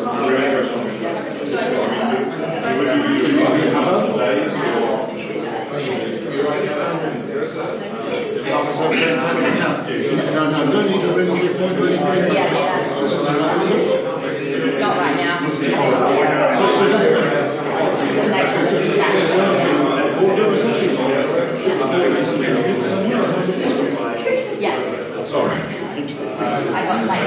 No, don't need to ring the point or anything. Not right now. Yeah. Sorry. I got like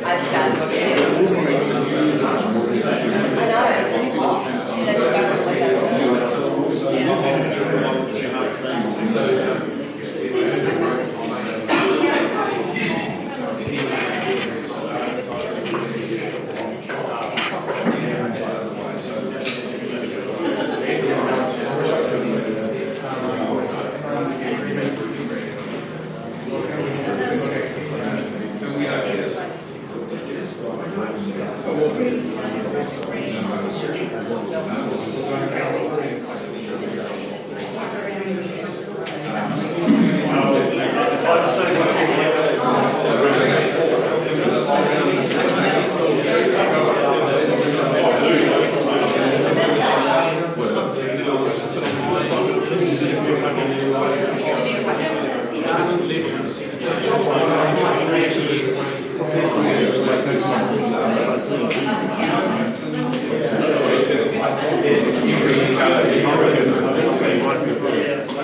I stand. I know, it's really hot. And I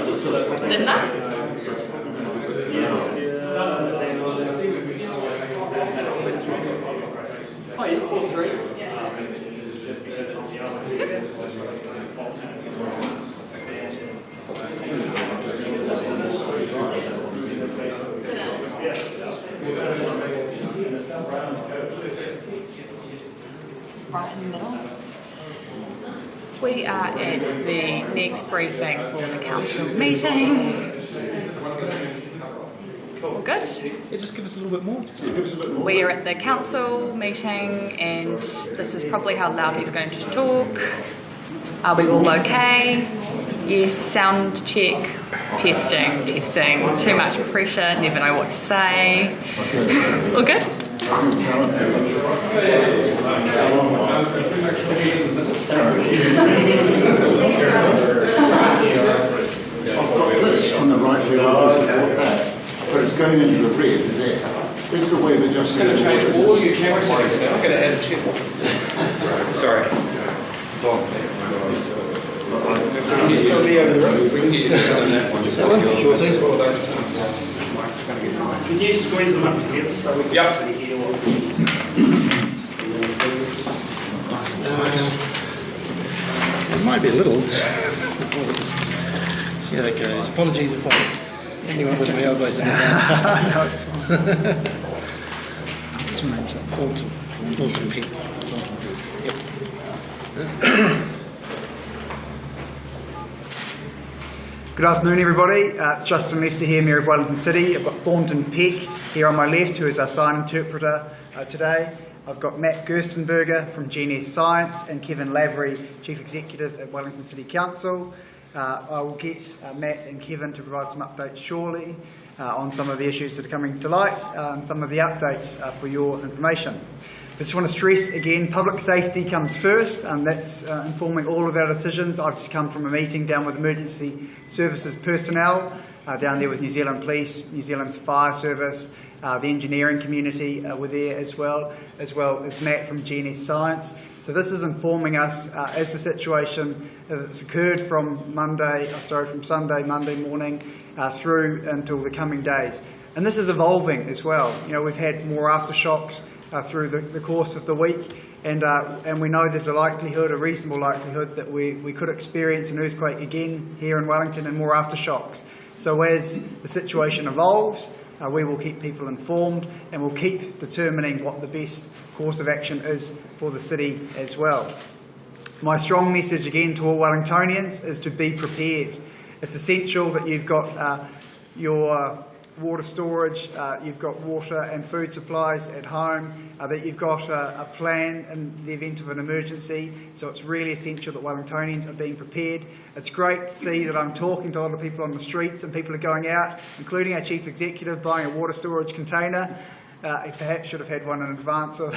just don't like Didn't I? Oh, yeah, 4-3. Right in the middle. We are at the next briefing for the council meeting. All good? Yeah, just give us a little bit more. We are at the council meeting and this is probably how loud he's going to talk. Are we all okay? Yes, sound check. Testing. Too much pressure, never know what to say. All good? I've got this on the right wheel, but it's going into the red there. This is the way we're just going to change all your camera settings now. I'm going to add a chip. Sorry. Can you tell me over the road? We can get you that one. Sure thing. Can you squeeze them up together so we can actually hear what it might be a little. See how that goes. Apologies if I anyone with my elbows in the hands. No, it's fine. What's your name, sir? Fulton Peak. Yep. Good afternoon, everybody. It's Justin Lester here, Mayor of Wellington City. I've got Thornton Peck here on my left, who is our sign interpreter today. I've got Matt Gerstenberger from GNS Science and Kevin Lavery, Chief Executive at Wellington City Council. I will get Matt and Kevin to provide some updates shortly on some of the issues that are coming to light and some of the updates for your information. I just want to stress again, public safety comes first, and that's informing all of our decisions. I've just come from a meeting down with emergency services personnel, down there with New Zealand Police, New Zealand's Fire Service, the engineering community were there as well as Matt from GNS Science. So this is informing us as the situation that's occurred from Sunday, Monday morning through until the coming days. And this is evolving as well. You know, we've had more aftershocks through the course of the week, and we know there's a reasonable likelihood that we could experience an earthquake again here in Wellington and more aftershocks. So as the situation evolves, we will keep people informed and we'll keep determining what the best course of action is for the city as well. My strong message again to all Wellingtonians is to be prepared. It's essential that you've got your water storage, you've got water and food supplies at home, that you've got a plan in the event of an emergency. So it's really essential that Wellingtonians are being prepared. It's great to see that I'm talking to a lot of people on the streets and people are going out, including our Chief Executive, buying a water storage container. He perhaps should have had one in advance of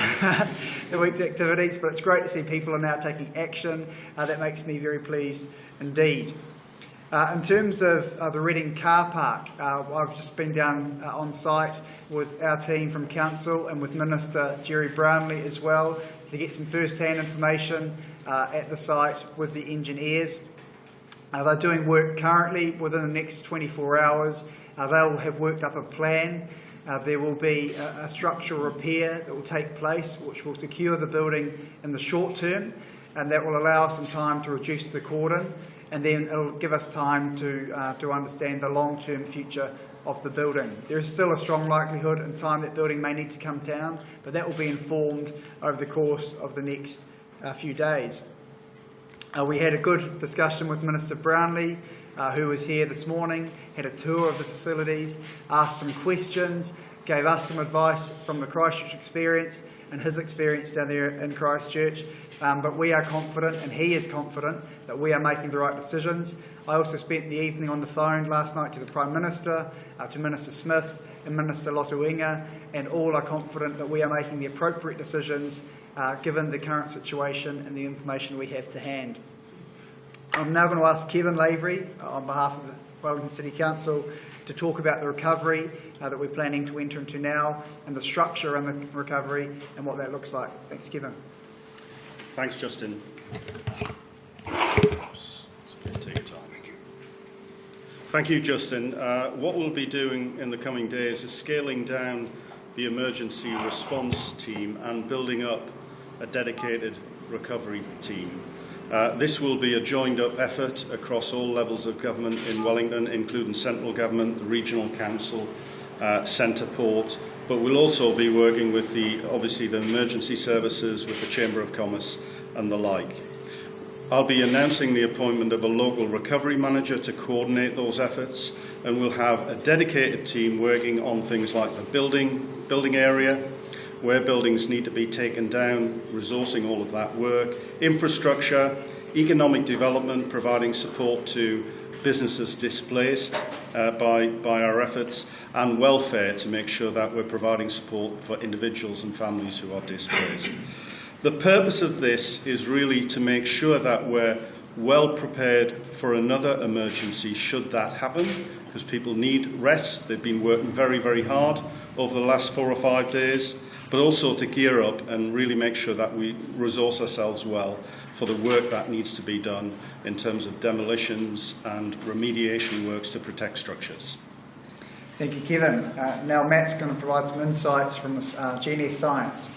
the week's activities, but it's great to see people are now taking action. That makes me very pleased indeed. In terms of the Reading car park, I've just been down on site with our team from Council and with Minister Jerry Brownlee as well to get some first-hand information at the site with the engineers. They're doing work currently within the next 24 hours. They'll have worked up a plan. There will be a structural repair that will take place which will secure the building in the short term, and that will allow us some time to reduce the cordon, and then it'll give us time to understand the long-term future of the building. There is still a strong likelihood in time that building may need to come down, but that will be informed over the course of the next few days. We had a good discussion with Minister Brownlee, who was here this morning, had a tour of the facilities, asked some questions, gave us some advice from the Christchurch experience and his experience down there in Christchurch. But we are confident, and he is confident, that we are making the right decisions. I also spent the evening on the phone last night to the Prime Minister, to Minister Smith and Minister Lotuinga, and all are confident that we are making the appropriate decisions given the current situation and the information we have to hand. I'm now going to ask Kevin Lavery, on behalf of the Wellington City Council, to talk about the recovery that we're planning to enter into now, and the structure and the recovery and what that looks like. Thanks, Kevin. Thanks, Justin. Thank you, Justin. What we'll be doing in the coming days is scaling down the emergency response team and building up a dedicated recovery team. This will be a joined-up effort across all levels of government in Wellington, including central government, the regional council, centre port, but we'll also be working with obviously the emergency services, with the Chamber of Commerce and the like. I'll be announcing the appointment of a local recovery manager to coordinate those efforts, and we'll have a dedicated team working on things like the building area, where buildings need to be taken down, resourcing all of that work, infrastructure, economic development, providing support to businesses displaced by our efforts, and welfare to make sure that we're providing support for individuals and families who are displaced. The purpose of this is really to make sure that we're well prepared for another emergency should that happen, because people need rest. They've been working very, very hard over the last 4 or 5 days, but also to gear up and really make sure that we resource ourselves well for the work that needs to be done in terms of demolitions and remediation works to protect structures. Thank you, Kevin. Now Matt's going to provide some insights from GNS Science.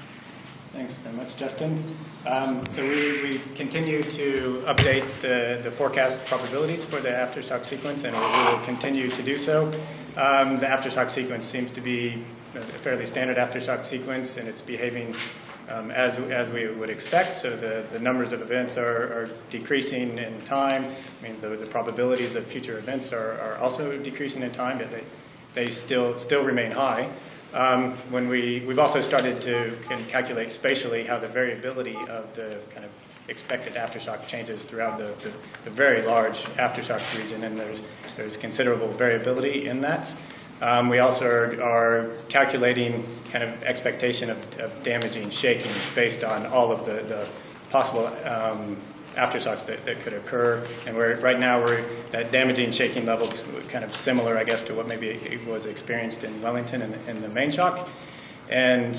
Thanks very much, Justin. So we continue to update the forecast probabilities for the aftershock sequence, and we will continue to do so. The aftershock sequence seems to be a fairly standard aftershock sequence, and it's behaving as we would expect. So the numbers of events are decreasing in time. It means the probabilities of future events are also decreasing in time, yet they still remain high. We've also started to calculate spatially how the variability of the kind of expected aftershock changes throughout the very large aftershock region, and there's considerable variability in that. We also are calculating kind of expectation of damaging shaking based on all of the possible aftershocks that could occur, and right now we're at damaging shaking levels kind of similar, I guess, to what maybe it was experienced in Wellington in the main shock. And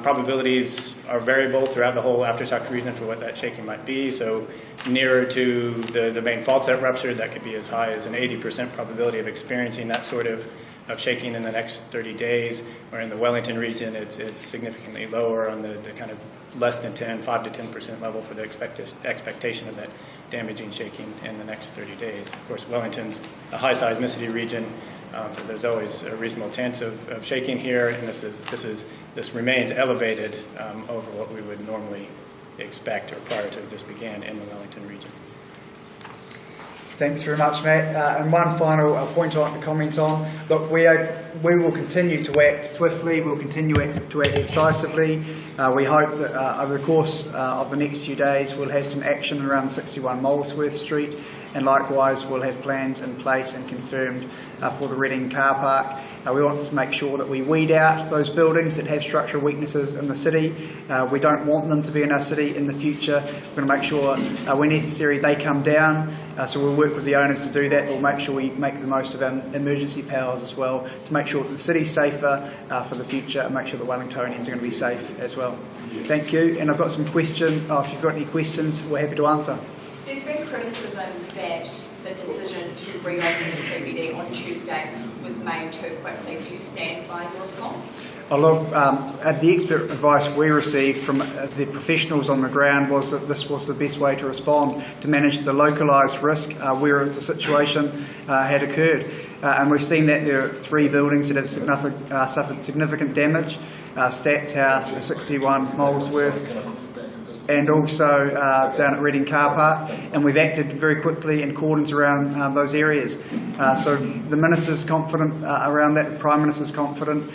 probabilities are variable throughout the whole aftershock region for what that shaking might be. So nearer to the main faults that ruptured, that could be as high as an 80% probability of experiencing that sort of shaking in the next 30 days. Or in the Wellington region, it's significantly lower on the kind of less than 5 to 10% level for the expectation of that damaging shaking in the next 30 days. Of course, Wellington's a high seismicity region, so there's always a reasonable chance of shaking here, and this remains elevated over what we would normally expect or prior to this began in the Wellington region. Thanks very much, Matt. And one final point I'd like to comment on. Look, we will continue to act swiftly, we'll continue to act decisively. We hope that over the course of the next few days we'll have some action around 61 Molesworth Street, and likewise we'll have plans in place and confirmed for the Reading car park. We want to make sure that we weed out those buildings that have structural weaknesses in the city. We don't want them to be in our city in the future. We're going to make sure where necessary they come down, so we'll work with the owners to do that. We'll make sure we make the most of our emergency powers as well to make sure that the city's safer for the future and make sure that Wellingtonians are going to be safe as well. Thank you, and I've got some questions. If you've got any questions, we're happy to answer. There's been criticism that the decision to reopen the CBD on Tuesday was made too quickly. Do you stand by your response? Look, the expert advice we received from the professionals on the ground was that this was the best way to respond to manage the localised risk whereas the situation had occurred. And we've seen that there are 3 buildings that have suffered significant damage, Stats House, 61 Molesworth, and also down at Reading car park, and we've acted very quickly in cordons around those areas. So the Minister's confident around that, the Prime Minister's confident,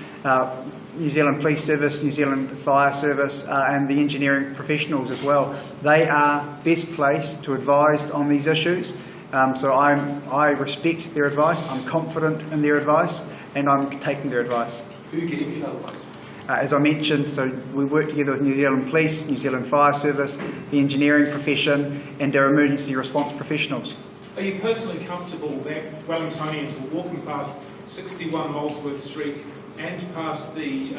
New Zealand Police Service, New Zealand Fire Service and the engineering professionals as well. They are best placed to advise on these issues. So I respect their advice, I'm confident in their advice, and I'm taking their advice. Who gave you that advice? As I mentioned, so we work together with New Zealand Police, New Zealand Fire Service, the engineering profession and our emergency response professionals. Are you personally comfortable that Wellingtonians were walking past 61 Molesworth Street and past the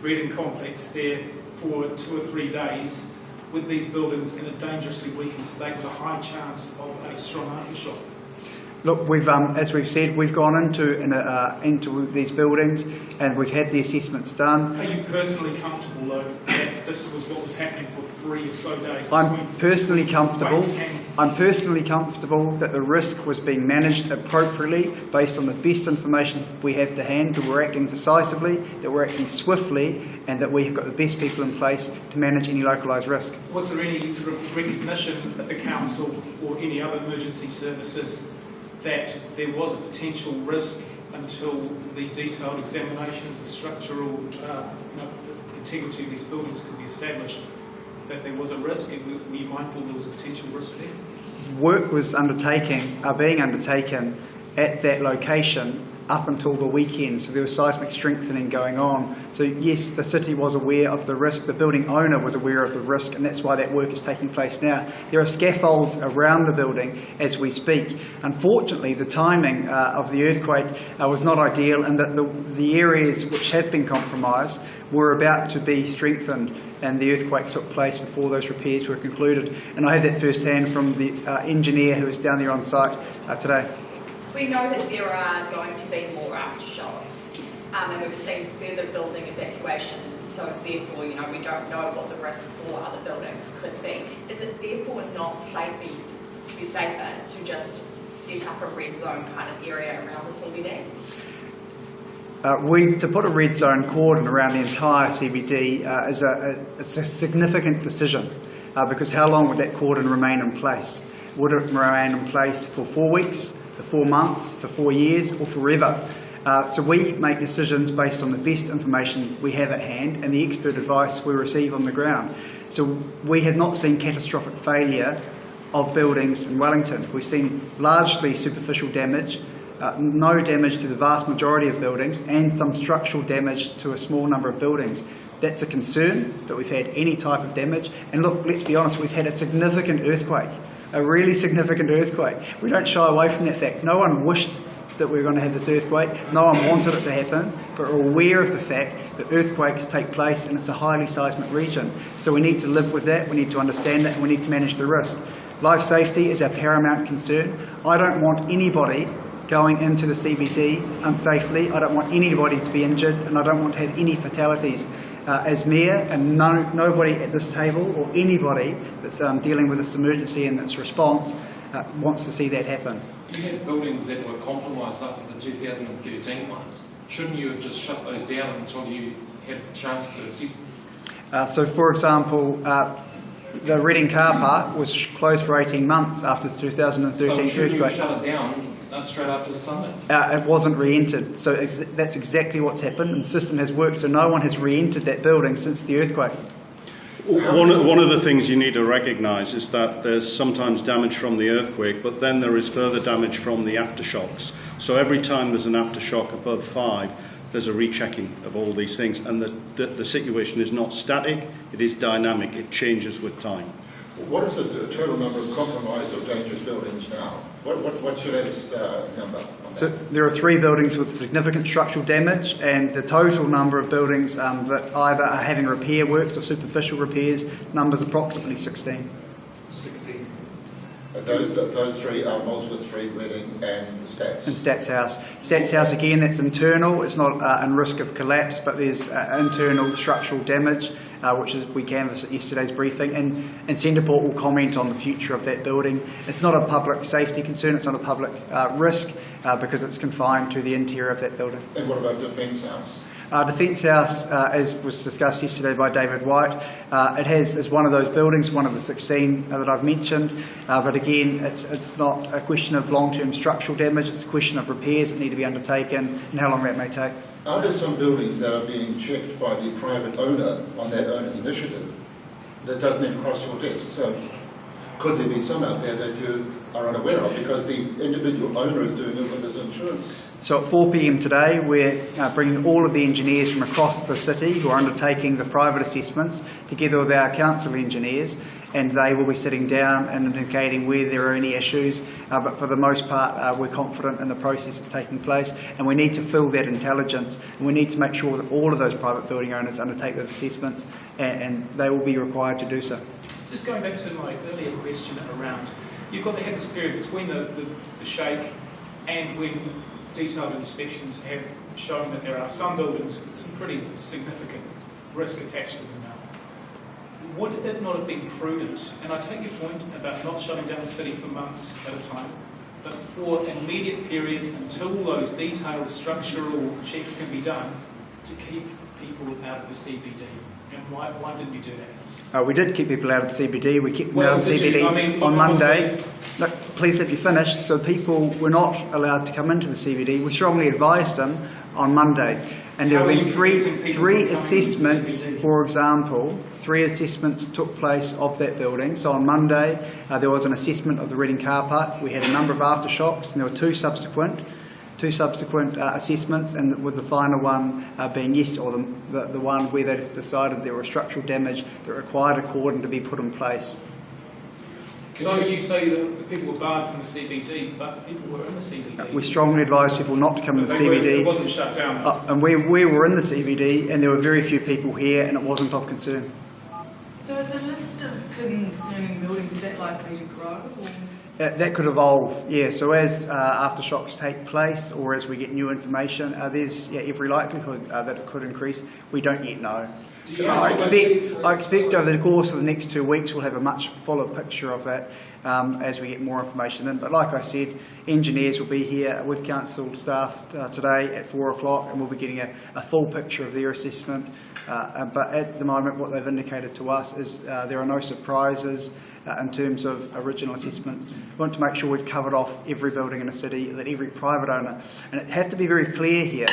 Reading complex there for 2 or 3 days with these buildings in a dangerously weakened state with a high chance of a strong aftershock? Look, as we've said, we've gone into these buildings and we've had the assessments done. Are you personally comfortable, though, that this was what was happening for 3 or so days? I'm personally comfortable that the risk was being managed appropriately based on the best information we have to hand, that we're acting decisively, that we're acting swiftly, and that we have got the best people in place to manage any localised risk. Was there any sort of recognition at the Council or any other emergency services that there was a potential risk until the detailed examinations, the structural integrity of these buildings could be established, that there was a risk, and were you mindful there was a potential risk there? Work was being undertaken at that location up until the weekend, so there was seismic strengthening going on. So yes, the city was aware of the risk, the building owner was aware of the risk, and that's why that work is taking place now. There are scaffolds around the building as we speak. Unfortunately, the timing of the earthquake was not ideal, and that the areas which have been compromised were about to be strengthened, and the earthquake took place before those repairs were concluded. And I had that firsthand from the engineer who was down there on site today. We know that there are going to be more aftershocks, and we've seen further building evacuations, so therefore, we don't know what the risk for other buildings could be. Is it therefore not safer to just set up a red zone kind of area around the CBD? To put a red zone cordon around the entire CBD is a significant decision, because how long would that cordon remain in place? Would it remain in place for 4 weeks, for 4 months, for 4 years, or forever? So we make decisions based on the best information we have at hand and the expert advice we receive on the ground. So we have not seen catastrophic failure of buildings in Wellington. We've seen largely superficial damage, no damage to the vast majority of buildings, and some structural damage to a small number of buildings. That's a concern, that we've had any type of damage. And look, let's be honest, we've had a significant earthquake. A really significant earthquake. We don't shy away from that fact. No one wished that we were going to have this earthquake. No one wanted it to happen, but we're aware of the fact that earthquakes take place and it's a highly seismic region. So we need to live with that, we need to understand that, and we need to manage the risk. Life safety is our paramount concern. I don't want anybody going into the CBD unsafely. I don't want anybody to be injured, and I don't want to have any fatalities. As Mayor, and nobody at this table or anybody that's dealing with this emergency and its response wants to see that happen. You had buildings that were compromised after the 2013 ones. Shouldn't you have just shut those down until you had a chance to assess them? So, for example, The Reading car park was closed for 18 months after the 2013 So should you earthquake. shut it down straight after the summit? It wasn't re-entered, so that's exactly what's happened, and the system has worked, so no one has re-entered that building since the earthquake. One of the things you need to recognise is that there's sometimes damage from the earthquake, but then there is further damage from the aftershocks. So every time there's an aftershock above 5, there's a rechecking of all these things, and the situation is not static, it is dynamic, it changes with time. What is the total number of compromised or dangerous buildings now? What's your latest number on that? So there are 3 buildings with significant structural damage, and the total number of buildings that either are having repair works or superficial repairs, numbers approximately 16. 16. Those 3 are Molesworth Street, Reading and Stats. And Stats House. Stats House, again, that's internal. It's not in risk of collapse, but there's internal structural damage, which is we canvassed at yesterday's briefing. And Centreport will comment on the future of that building. It's not a public safety concern. It's not a public risk because it's confined to the interior of that building. And what about Defence House? Defence House, as was discussed yesterday by David White, is one of those buildings, one of the 16 that I've mentioned, but again, it's not a question of long-term structural damage, it's a question of repairs that need to be undertaken and how long that may take. Are there some buildings that are being checked by the private owner on that owner's initiative that doesn't even cross your desk? So could there be some out there that you are unaware of because the individual owner is doing it with his insurance? So at 4 p.m. today, we're bringing all of the engineers from across the city who are undertaking the private assessments together with our council engineers, and they will be sitting down and indicating where there are any issues, but for the most part we're confident in the process that's taking place, and we need to fill that intelligence, and we need to make sure that all of those private building owners undertake those assessments, and they will be required to do so. Just going back to my earlier question around, you've got the hazards period between the shake and when detailed inspections have shown that there are some buildings with some pretty significant risk attached to them now. Would it not have been prudent, and I take your point about not shutting down the city for months at a time, but for an immediate period until those detailed structural checks can be done, to keep people out of the CBD? And why didn't you do that? We did keep people out of the CBD. We kept them out of the CBD on Monday. Look, please let me finish. So people were not allowed to come into the CBD. We strongly advised them on Monday. And there have been three assessments, for example, 3 assessments took place of that building. So on Monday, there was an assessment of the Reading car park. We had a number of aftershocks, and there were 2 subsequent assessments, and with the final one being the one where they decided there was structural damage that required a cordon to be put in place. So you say that the people were barred from the CBD, but the people were in the CBD. We strongly advised people not to come to the CBD. It wasn't shut down. And we were in the CBD, and there were very few people here, and it wasn't of concern. So is the list of concerning buildings, is that likely to grow? That could evolve, yeah. So as aftershocks take place, or as we get new information, there's every likelihood that it could increase. We don't yet know. I expect over the course of the next 2 weeks we'll have a much fuller picture of that as we get more information in. But like I said, engineers will be here with council staff today at 4 o'clock, and we'll be getting a full picture of their assessment. But at the moment, what they've indicated to us is there are no surprises in terms of original assessments. We want to make sure we've covered off every building in the city, that every private owner, and it has to be very clear here,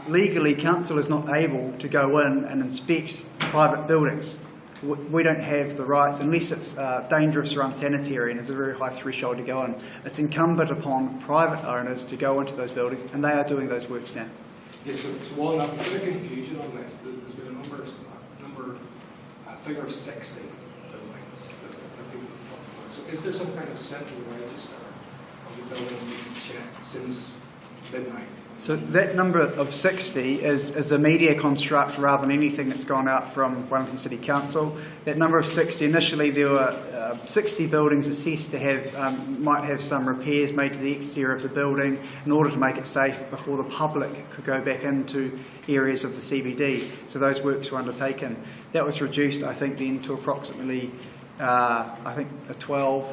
legally council is not able to go in and inspect private buildings. We don't have the rights, unless it's dangerous or unsanitary and there's a very high threshold to go in. It's incumbent upon private owners to go into those buildings, and they are doing those works now. Yes, so one, there's been a confusion on this. There's been a figure of 60 buildings that people have talked about. So is there some kind of central register of the buildings that you check since midnight? So that number of 60 is a media construct rather than anything that's gone out from Wellington City Council. That number of 60, initially there were 60 buildings assessed to have, might have some repairs made to the exterior of the building in order to make it safe before the public could go back into areas of the CBD. So those works were undertaken. That was reduced, I think, then to approximately a 12,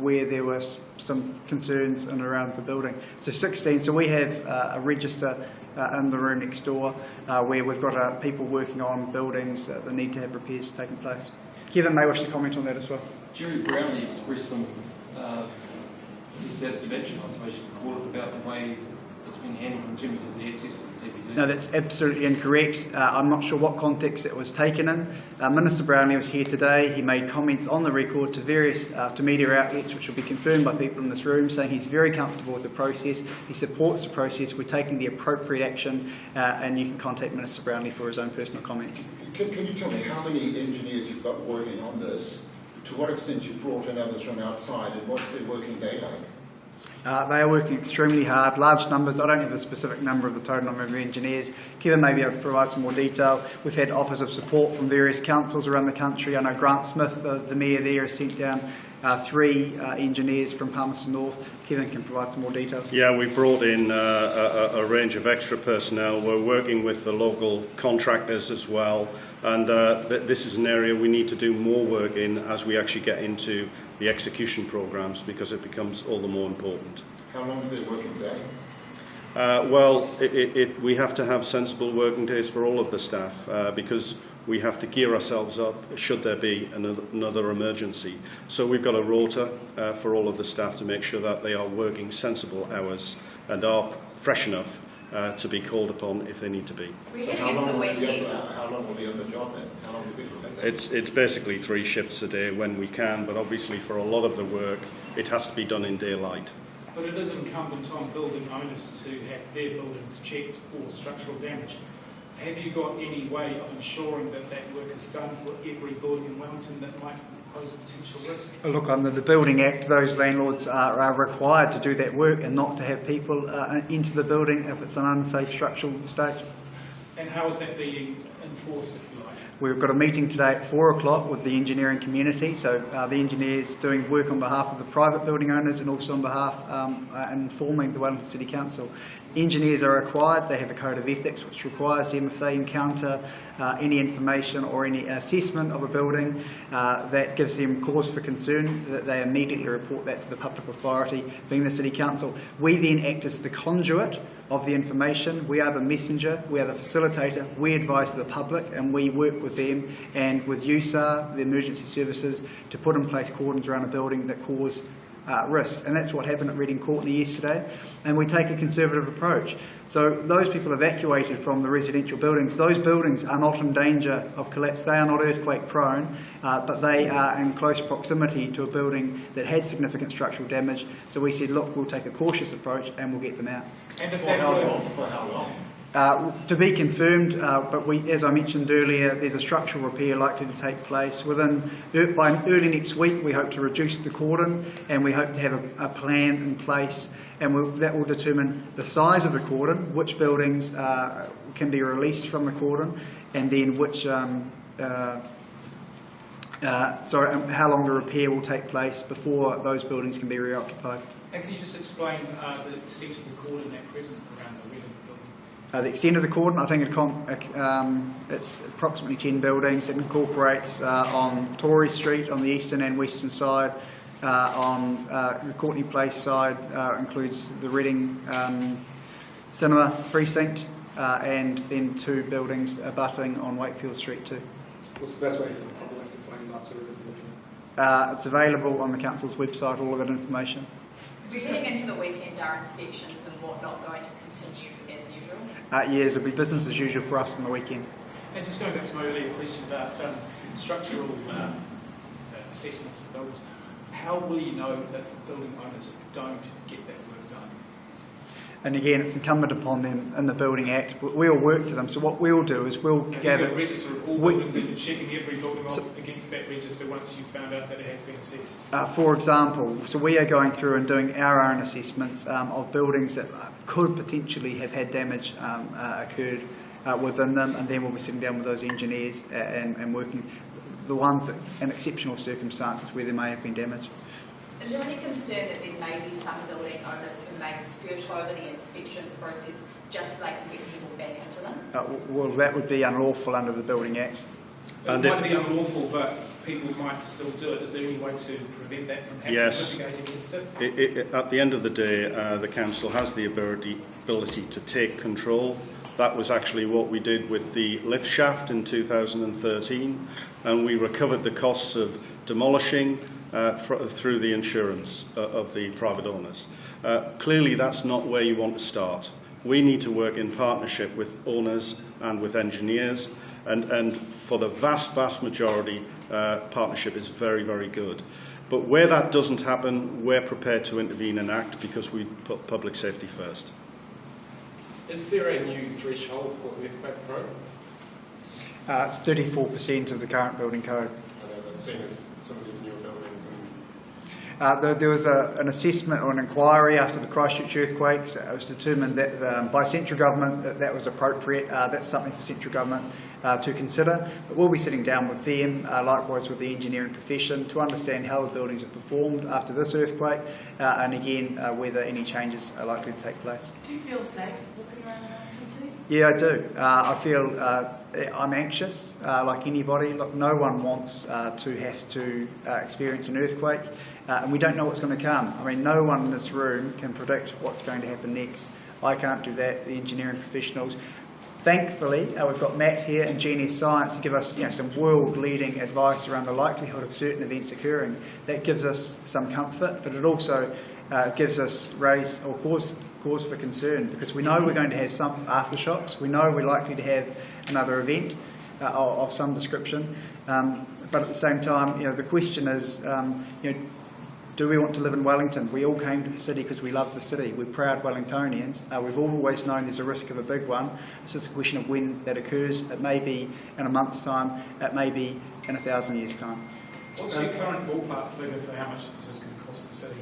where there was some concerns in and around the building. So 16, so we have a register in the room next door where we've got people working on buildings that need to have repairs taking place. Kevin may wish to comment on that as well. Jerry Brownlee expressed some dissatisfaction, I suppose you could call it, about the way it's been handled in terms of the access to the CBD. No, that's absolutely incorrect. I'm not sure what context it was taken in. Minister Brownlee was here today. He made comments on the record to various to media outlets, which will be confirmed by people in this room, saying he's very comfortable with the process. He supports the process. We're taking the appropriate action, and you can contact Minister Brownlee for his own personal comments. Can you tell me how many engineers you've got working on this? To what extent you've brought in others from outside, and what's their working day like? They are working extremely hard, large numbers. I don't have the specific number of the total number of engineers. Kevin may be able to provide some more detail. We've had offers of support from various councils around the country. I know Grant Smith, the mayor there, has sent down 3 engineers from Palmerston North. Kevin can provide some more details. Yeah, we brought in a range of extra personnel. We're working with the local contractors as well, and this is an area we need to do more work in as we actually get into the execution programs, because it becomes all the more important. How long is their working day? Well, we have to have sensible working days for all of the staff, because we have to gear ourselves up should there be another emergency. So we've got a rota for all of the staff to make sure that they are working sensible hours and are fresh enough to be called upon if they need to be. So how long will be on the job then? How long will people take? It's basically 3 shifts a day when we can, but obviously for a lot of the work it has to be done in daylight. But it is incumbent on building owners to have their buildings checked for structural damage. Have you got any way of ensuring that that work is done for every building in Wellington that might pose a potential risk? Look, under the Building Act, those landlords are required to do that work and not to have people into the building if it's an unsafe structural state. And how is that being enforced, if you like? We've got a meeting today at 4 o'clock with the engineering community, so the engineers doing work on behalf of the private building owners and also on behalf and informing the Wellington City Council. Engineers are required. They have a code of ethics which requires them, if they encounter any information or any assessment of a building that gives them cause for concern, that they immediately report that to the public authority, being the City Council. We then act as the conduit of the information. We are the messenger, we are the facilitator, we advise the public, and we work with them and with USAR, the emergency services, to put in place cordons around a building that cause risk. And that's what happened at Reading Courtney yesterday, and we take a conservative approach. So those people evacuated from the residential buildings, those buildings are not in danger of collapse. They are not earthquake prone, but they are in close proximity to a building that had significant structural damage. So we said, look, we'll take a cautious approach and we'll get them out. And if For how long? For how long? To be confirmed, but as I mentioned earlier, there's a structural repair likely to take place by early next week. We hope to reduce the cordon, and we hope to have a plan in place, and that will determine the size of the cordon, which buildings can be released from the cordon, and then how long the repair will take place before those buildings can be reoccupied. And can you just explain the extent of the cordon at present around the Reading building? The extent of the cordon, I think it's approximately 10 buildings. It incorporates on Tory Street on the eastern and western side, on the Courtney Place side, includes the Reading Cinema Precinct, and then 2 buildings abutting on Wakefield Street too. What's the best way for the public to find that sort of information? It's available on the Council's website, all of that information. Heading into the weekend, are inspections and whatnot going to continue as usual? Yes, it'll be business as usual for us on the weekend. And just going back to my earlier question about structural assessments of buildings, how will you know if building owners don't get that work done? And again, it's incumbent upon them in the Building Act. We'll work to them. So what we'll do is we'll gather... Have you got a register of all buildings and you're checking every building against that register once you've found out that it has been assessed? For example, so we are going through and doing our own assessments of buildings that could potentially have had damage occurred within them, and then we'll be sitting down with those engineers and working the ones that, in exceptional circumstances where there may have been damage. Is there any concern that there may be some building owners who may skirt over the inspection process just so they can get people back into them? Well, that would be unlawful under the Building Act. It might be unlawful, but people might still do it. Is there any way to prevent that from happening? Yes. Mitigate against it? At the end of the day, the council has the ability to take control That was actually what we did with the lift shaft in 2013, and we recovered the costs of demolishing through the insurance of the private owners. Clearly, that's not where you want to start. We need to work in partnership with owners and with engineers, and for the vast majority, partnership is very, very good. But where that doesn't happen, we're prepared to intervene and act because we put public safety first. Is there a new threshold for earthquake pro? It's 34% of the current building code. I know, but seeing as some of these newer buildings and There was an assessment or an inquiry after the Christchurch earthquakes. It was determined that by central government that was appropriate. That's something for central government to consider. But we'll be sitting down with them, likewise with the engineering profession, to understand how the buildings have performed after this earthquake, and again whether any changes are likely to take place. Do you feel safe walking around Wellington City? Yeah, I do. I feel I'm anxious, like anybody. Look, no one wants to have to experience an earthquake, and we don't know what's going to come. I mean, no one in this room can predict what's going to happen next. I can't do that. The engineering professionals. Thankfully, we've got Matt here in GNS Science to give us some world-leading advice around the likelihood of certain events occurring. That gives us some comfort, but it also gives us cause for concern, because we know we're going to have some aftershocks. We know we're likely to have another event of some description. But at the same time, the question is, do we want to live in Wellington? We all came to the city because we love the city. We're proud Wellingtonians. We've always known there's a risk of a big one. It's just a question of when that occurs. It may be in a month's time. It may be in 1,000 years' time. What's your current ballpark figure for how much this is going to cost the city?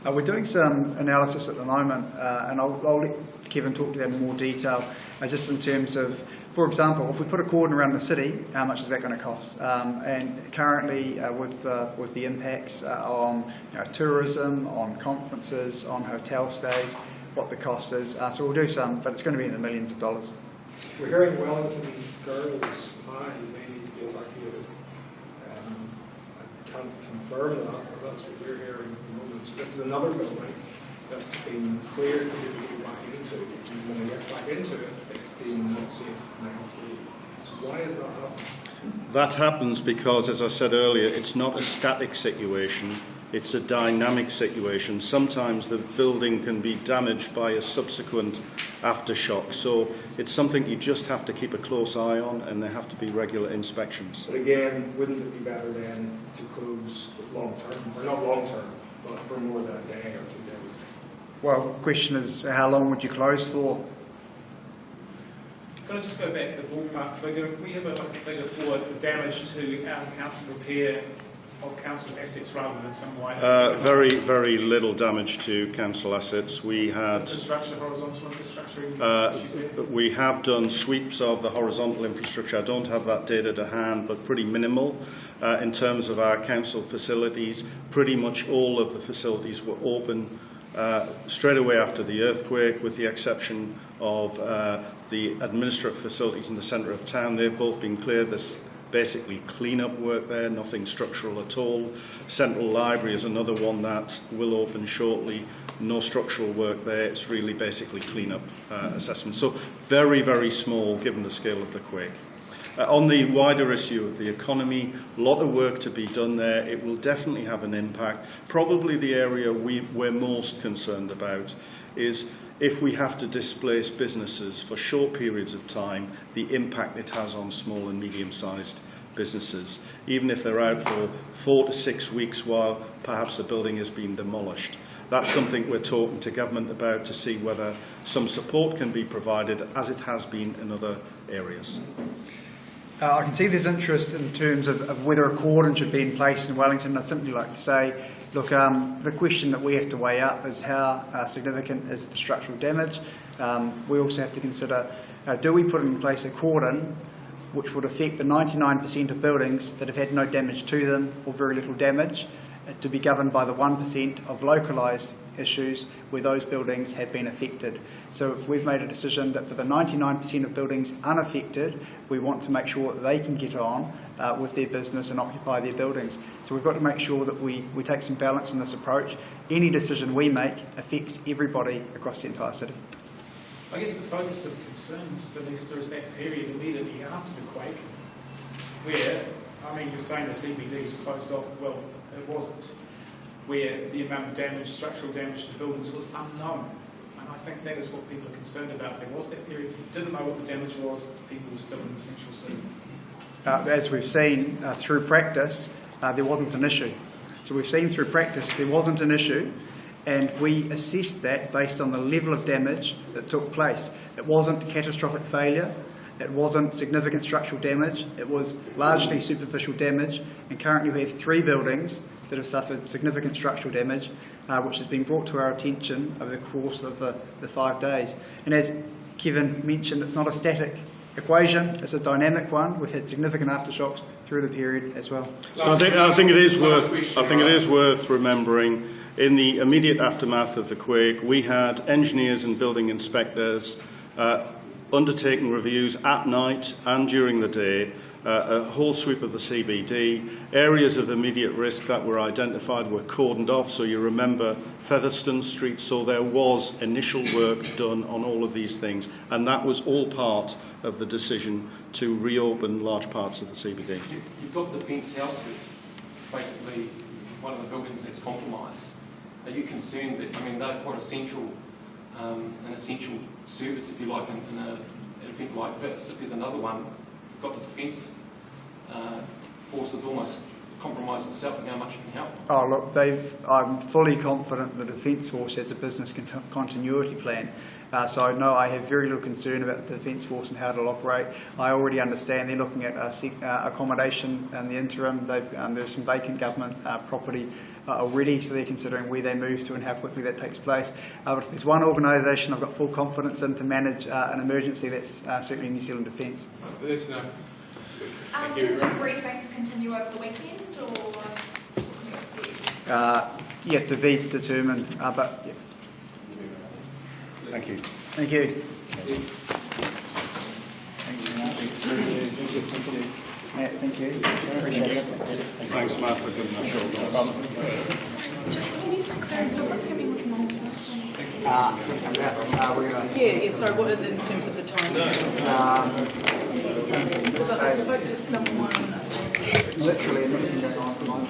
We're doing some analysis at the moment, and I'll let Kevin talk to that in more detail, just in terms of, for example, if we put a cordon around the city, how much is that going to cost? And currently, with the impacts on tourism, on conferences, on hotel stays, what the cost is. So we'll do some, but it's going to be in the millions of dollars. We're hearing Wellington Girls High may need to be evacuated. I can't confirm that, but that's what we're hearing. So this is another building that's been cleared for you to go back into. When we get back into it, it's deemed not safe now. So why is that happening? That happens because, as I said earlier, it's not a static situation, it's a dynamic situation. Sometimes the building can be damaged by a subsequent aftershock, so it's something you just have to keep a close eye on, and there have to be regular inspections. But again, wouldn't it be better then to close long term, or not long term, but for more than a day or 2 days? Well, the question is, how long would you close for? Can I just go back to the ballpark figure? If we have a figure for damage to our council repair of council assets rather than some wider... Very, very little damage to council assets. We had... Infrastructure, horizontal infrastructure... we have done sweeps of the horizontal infrastructure. I don't have that data to hand, but pretty minimal. In terms of our council facilities, pretty much all of the facilities were open straight away after the earthquake, with the exception of the administrative facilities in the centre of town. They've both been cleared. There's basically clean-up work there, nothing structural at all. Central Library is another one that will open shortly. No structural work there. It's really basically clean-up assessment. So very, very small given the scale of the quake. On the wider issue of the economy, a lot of work to be done there. It will definitely have an impact. Probably the area we're most concerned about is if we have to displace businesses for short periods of time, the impact it has on small and medium-sized businesses, even if they're out for 4 to 6 weeks while perhaps a building has been demolished. That's something we're talking to government about to see whether some support can be provided, as it has been in other areas. I can see there's interest in terms of whether a cordon should be in place in Wellington. I'd simply like to say, look, the question that we have to weigh up is how significant is the structural damage. We also have to consider, do we put in place a cordon which would affect the 99% of buildings that have had no damage to them or very little damage, to be governed by the 1% of localised issues where those buildings have been affected. So we've made a decision that for the 99% of buildings unaffected, we want to make sure that they can get on with their business and occupy their buildings. So we've got to make sure that we take some balance in this approach. Any decision we make affects everybody across the entire city. I guess the focus of concern, Mr. Lester, is that period immediately after the quake, where, I mean, you're saying the CBD was closed off. Well, it wasn't. Where the amount of damage, structural damage to buildings was unknown. And I think that is what people are concerned about. There was that period, didn't know what the damage was, people were still in the central city. As we've seen through practice, there wasn't an issue. So we've seen through practice there wasn't an issue, and we assessed that based on the level of damage that took place. It wasn't catastrophic failure, it wasn't significant structural damage, it was largely superficial damage, and currently we have 3 buildings that have suffered significant structural damage, which has been brought to our attention over the course of the 5 days. And as Kevin mentioned, it's not a static equation, it's a dynamic one. We've had significant aftershocks through the period as well. So I think it is worth remembering, in the immediate aftermath of the quake, we had engineers and building inspectors undertaking reviews at night and during the day, a whole sweep of the CBD. Areas of immediate risk that were identified were cordoned off, so you remember Featherstone Street, so there was initial work done on all of these things, and that was all part of the decision to reopen large parts of the CBD. You've got the Defence House that's basically one of the buildings that's compromised. Are you concerned that, I mean, they're quite essential, an essential service, if you like, in an event like this? If there's another one, you've got the Defence Forces almost compromised itself, and how much it can help? Oh look, I'm fully confident the Defence Force has a business continuity plan. So no, I have very little concern about the Defence Force and how it'll operate. I already understand they're looking at accommodation in the interim. There's some vacant government property already, so they're considering where they move to and how quickly that takes place. But if there's one organisation I've got full confidence in to manage an emergency, that's certainly New Zealand Defence. That's no. Thank you. Will briefings continue over the weekend, or can you expect? Yet to be determined, but yeah. Thank you. Thank you. Matt, thank you. Appreciate it. Thanks, Matt, for giving that short Just can you clarify what's happening with Monmouth? So what are the, in terms of the timing? I spoke to someone. Literally, everything going on at the moment.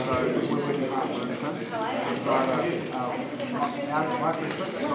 So we're working hard on it. It's either out of my perspective,